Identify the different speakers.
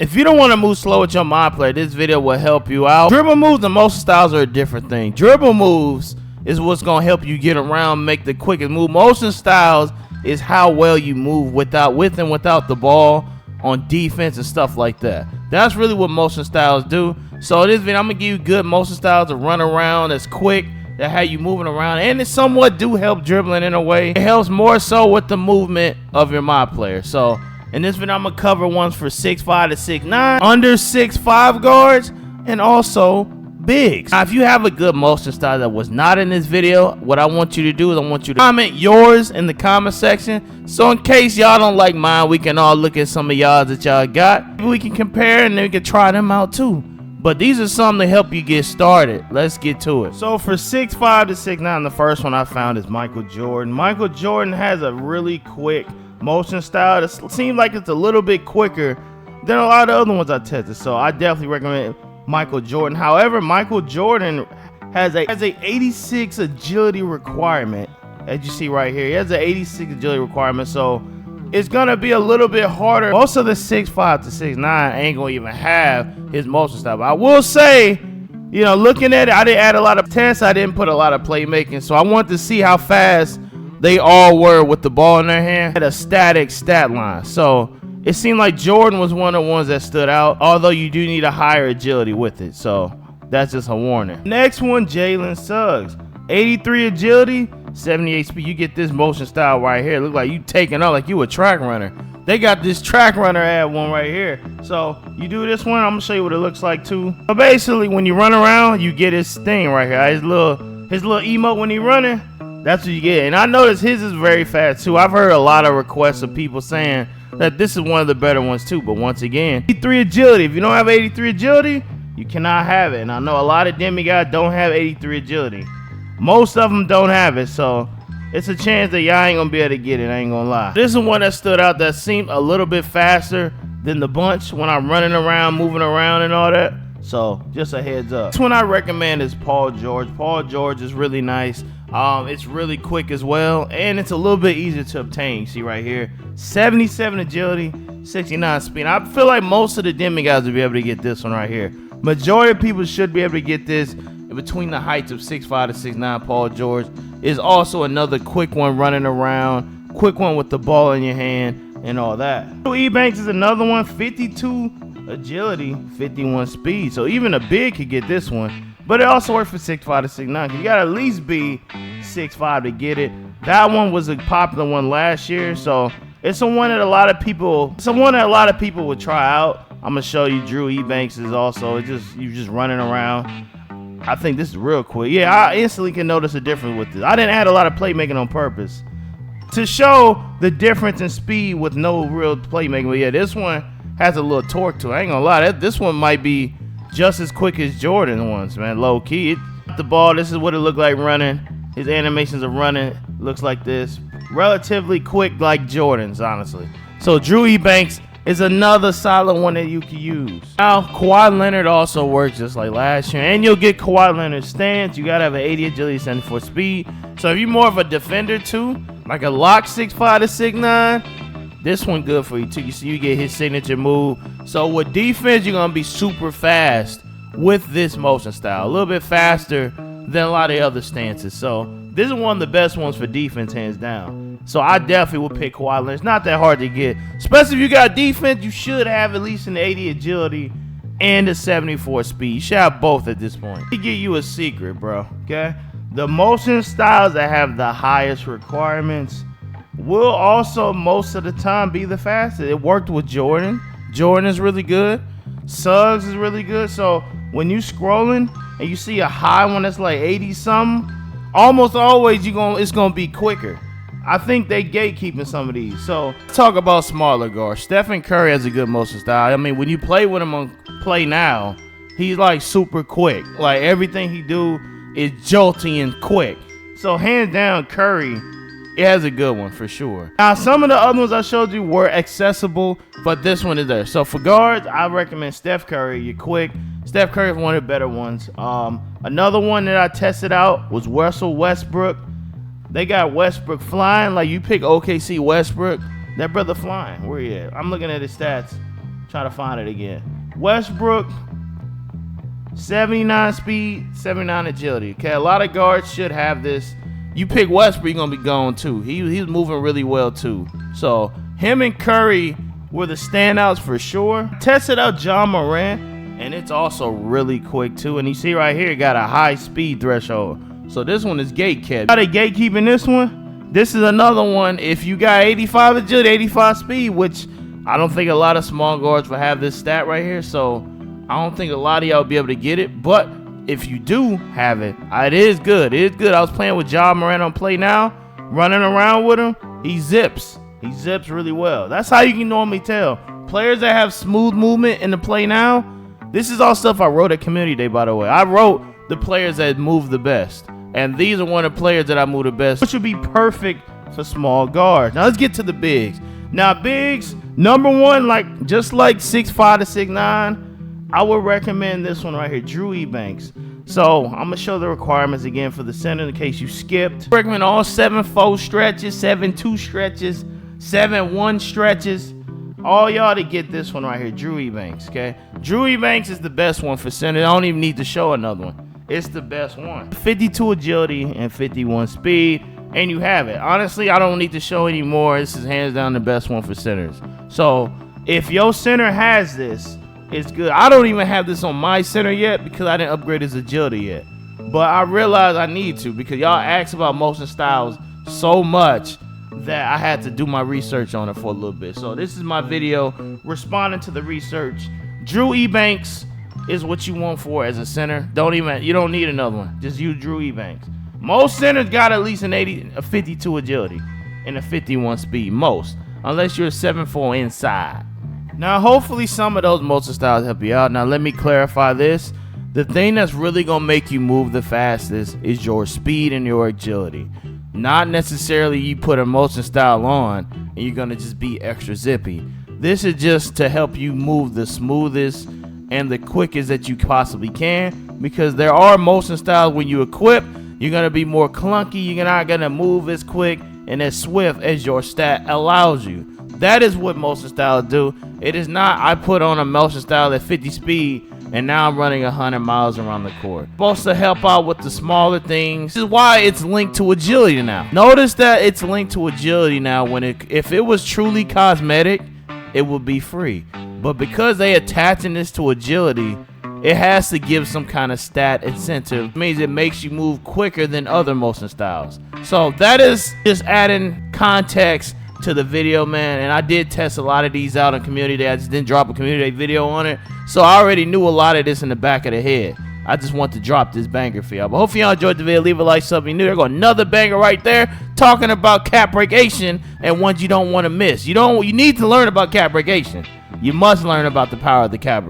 Speaker 1: If you don't want to move slow with your mod player, this video will help you out. Dribble moves and motion styles are a different thing. Dribble moves is what's going to help you get around, make the quickest move. Motion styles is how well you move with and without the ball on defense and stuff like that. That's really what motion styles do. So in this video, I'm going to give you good motion styles to run around that's quick, that how you moving around, and it somewhat do help dribbling in a way. It helps more so with the movement of your mod player. So in this video, I'm going to cover ones for 6'5" to 6'9", under 6'5" guards, and also bigs. Now, if you have a good motion style that was not in this video, what I want you to do is I want you to comment yours in the comment section. So in case y'all don't like mine, we can all look at some of y'all that y'all got. Maybe we can compare and then we can try them out too. But these are some to help you get started. Let's get to it. So for 6'5" to 6'9", the first one I found is Michael Jordan. Michael Jordan has a really quick motion style. It seems like it's a little bit quicker than a lot of other ones I tested. So I definitely recommend Michael Jordan. However, Michael Jordan has a 86 agility requirement. As you see right here, he has an 86 agility requirement. So it's gonna be a little bit harder. Most of the 6'5" to 6'9" ain't gonna even have his motion style. But I will say, you know, looking at it, I didn't add a lot of tests. I didn't put a lot of playmaking. So I wanted to see how fast they all were with the ball in their hand. Had a static stat line. So it seemed like Jordan was one of the ones that stood out, although you do need a higher agility with it. So that's just a warning. Next one, Jalen Suggs. 83 agility, 78 speed. You get this motion style right here. Look like you taking off like you a track runner. They got this track runner ad one right here. So you do this one, I'm gonna show you what it looks like too. But basically when you run around, you get his thing right here. His little emote when he running. That's what you get. And I noticed his is very fast too. I've heard a lot of requests of people saying that this is one of the better ones too. But once again, 83 agility. If you don't have 83 agility, you cannot have it. And I know a lot of demigods don't have 83 agility. Most of them don't have it. So it's a chance that y'all ain't going to be able to get it. I ain't going to lie. This is one that stood out that seemed a little bit faster than the bunch when I'm running around, moving around and all that. So just a heads up. This one I recommend is Paul George. Paul George is really nice. It's really quick as well, and it's a little bit easier to obtain. See right here, 77 agility, 69 speed. I feel like most of the demigods will be able to get this one right here. Majority of people should be able to get this between the heights of 6'5" to 6'9". Paul George is also another quick one running around, quick one with the ball in your hand and all that. Ebanks is another one, 52 agility, 51 speed. So even a big could get this one. But it also works for 6'5" to 6'9". You gotta at least be 6'5" to get it. That one was a popular one last year, so it's one that a lot of people would try out. I'm gonna show you Drew Ebanks is also. You just running around. I think this is real quick. Yeah, I instantly can notice a difference with this. I didn't add a lot of playmaking on purpose to show the difference in speed with no real playmaking. But yeah, this one has a little torque to it. I ain't gonna lie, this one might be just as quick as Jordan ones, man. Low key. The ball, this is what it looked like running. His animations of running looks like this. Relatively quick like Jordan's, honestly. So Drew Ebanks is another solid one that you can use. Now, Kawhi Leonard also works just like last year. And you'll get Kawhi Leonard's stance. You gotta have an 80 agility, 74 speed. So if you're more of a defender too, like a lock 6'5" to 6'9", this one good for you too. You see, you get his signature move. So with defense, you're gonna be super fast with this motion style. A little bit faster than a lot of the other stances. So this is one of the best ones for defense, hands down. So I definitely would pick Kawhi Leonard. It's not that hard to get. Especially if you got defense, you should have at least an 80 agility and a 74 speed. You should have both at this point. Let me give you a secret, bro. Okay? The motion styles that have the highest requirements will also most of the time be the fastest. It worked with Jordan. Jordan is really good. Suggs is really good. So when you scrolling and you see a high one that's like 80 something, almost always it's gonna be quicker. I think they gatekeeping some of these. So talk about smaller guards. Stephen Curry has a good motion style. I mean, when you play with him on Play Now, he's like super quick. Like everything he do is jolty and quick. So hands down, Curry, it has a good one for sure. Now, some of the other ones I showed you were accessible, but this one is there. So for guards, I recommend Steph Curry. You're quick. Steph Curry is one of the better ones. Another one that I tested out was Russell Westbrook. They got Westbrook flying. Like you pick OKC Westbrook, that brother flying. Where he at? I'm looking at his stats. Try to find it again. Westbrook, 79 speed, 79 agility. Okay, a lot of guards should have this. You pick Westbrook, you're gonna be gone too. He's moving really well too. So him and Curry were the standouts for sure. Tested out John Morant, and it's also really quick too. And you see right here, it got a high speed threshold. So this one is gate kept. How they gatekeeping this one? This is another one. If you got 85 agility, 85 speed, which I don't think a lot of small guards will have this stat right here. So I don't think a lot of y'all will be able to get it. But if you do have it, it is good. It is good. I was playing with John Morant on Play Now, running around with him. He zips. He zips really well. That's how you can normally tell. Players that have smooth movement in the Play Now, this is all stuff I wrote at Community Day, by the way. I wrote the players that move the best. And these are one of the players that I move the best, which would be perfect for small guards. Now let's get to the bigs. Now bigs, number one, just like 6'5" to 6'9", I would recommend this one right here, Drew Eubanks. So I'm gonna show the requirements again for the center in case you skipped. I recommend all 7-4 stretches, 7-2 stretches, 7-1 stretches. All y'all to get this one right here, Drew Eubanks. Okay, Drew Eubanks is the best one for center. I don't even need to show another one. It's the best one. 52 agility and 51 speed, and you have it. Honestly, I don't need to show any more. This is hands down the best one for centers. So if your center has this, it's good. I don't even have this on my center yet because I didn't upgrade his agility yet. But I realized I need to because y'all asked about motion styles so much that I had to do my research on it for a little bit. So this is my video responding to the research. Drew Eubanks is what you want for as a center. You don't need another one. Just use Drew Eubanks. Most centers got at least a 52 agility and a 51 speed. Most, unless you're a 7'4" inside. Now, hopefully some of those motion styles help you out. Now, let me clarify this. The thing that's really gonna make you move the fastest is your speed and your agility. Not necessarily you put a motion style on and you're gonna just be extra zippy. This is just to help you move the smoothest and the quickest that you possibly can, because there are motion styles when you equip, you're gonna be more clunky, you're not gonna move as quick and as swift as your stat allows you. That is what motion styles do. It is not I put on a motion style at 50 speed and now I'm running 100 miles around the court. Supposed to help out with the smaller things. This is why it's linked to agility now. Notice that it's linked to agility now. If it was truly cosmetic, it would be free. But because they attaching this to agility, it has to give some kind of stat incentive. It means it makes you move quicker than other motion styles. So that is just adding context to the video, man. And I did test a lot of these out on Community Day. I just didn't drop a Community Day video on it. So I already knew a lot of this in the back of the head. I just want to drop this banger for y'all. But hopefully y'all enjoyed the video. Leave a like, sub if you're new. There go another banger right there talking about cap breakation and ones you don't want to miss. You need to learn about cap breakation. You must learn about the power of the cap break.